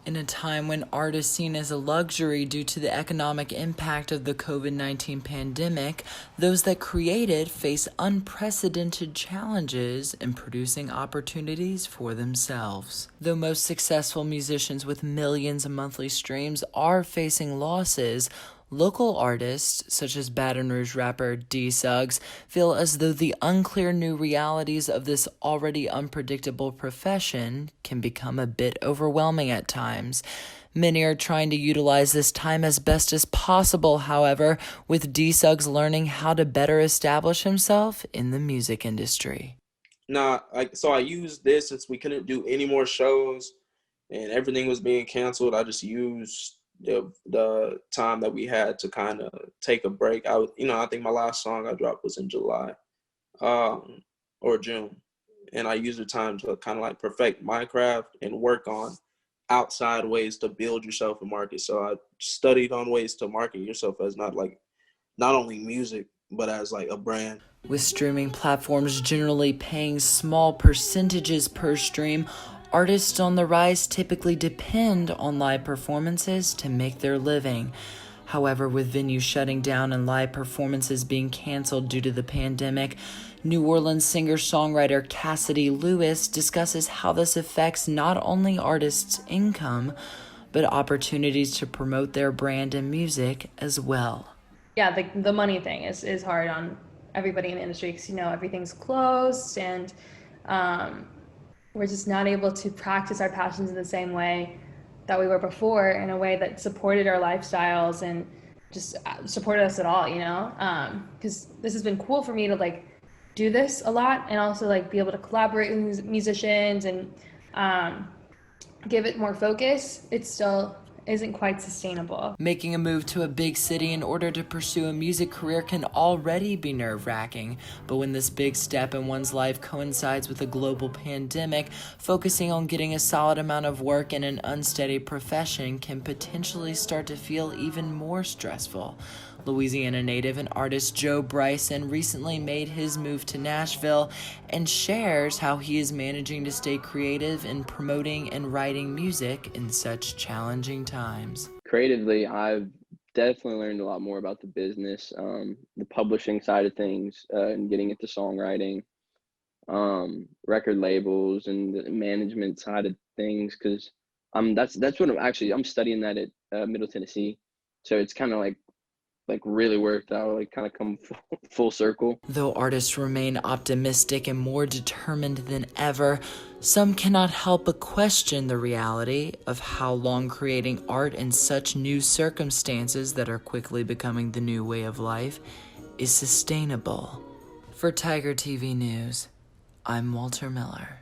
In a time when art is seen as a luxury due to the economic impact of the COVID-19 pandemic, those that create it face unprecedented challenges in producing opportunities for themselves. Though most successful musicians with millions of monthly streams are facing losses, local artists, such as Baton Rouge rapper D-Suggs, feel as though the unclear new realities of this already unpredictable profession can become a bit overwhelming at times. Many are trying to utilize this time as best as possible, however, with D-Suggs learning how to better establish himself in the music industry. So I used this since we couldn't do any more shows and everything was being canceled. I just used the time that we had to kind of take a break. I think my last song I dropped was in July, or June, and I used the time to kind of like perfect my craft and work on outside ways to build yourself a market. So I studied on ways to market yourself as not only music but as like a brand. With streaming platforms generally paying small percentages per stream, artists on the rise typically depend on live performances to make their living. However, with venues shutting down and live performances being canceled due to the pandemic, New Orleans singer-songwriter Cassidy Lewis discusses how this affects not only artists' income, but opportunities to promote their brand and music as well. Yeah, the money thing is hard on everybody in the industry because, everything's closed and we're just not able to practice our passions in the same way that we were before, in a way that supported our lifestyles and just supported us at all, because this has been cool for me to do this a lot and also be able to collaborate with musicians and give it more focus. It still isn't quite sustainable. Making a move to a big city in order to pursue a music career can already be nerve-wracking, but when this big step in one's life coincides with a global pandemic, focusing on getting a solid amount of work in an unsteady profession can potentially start to feel even more stressful. Louisiana native and artist Joe Bryson recently made his move to Nashville and shares how he is managing to stay creative in promoting and writing music in such challenging times. Creatively, I've definitely learned a lot more about the business, the publishing side of things, and getting into songwriting, record labels, and the management side of things. Because that's what I'm studying that at Middle Tennessee, so it's kind of like really worked out, kind of come full circle. Though artists remain optimistic and more determined than ever, some cannot help but question the reality of how long creating art in such new circumstances that are quickly becoming the new way of life is sustainable. For Tiger TV News, I'm Walter Miller.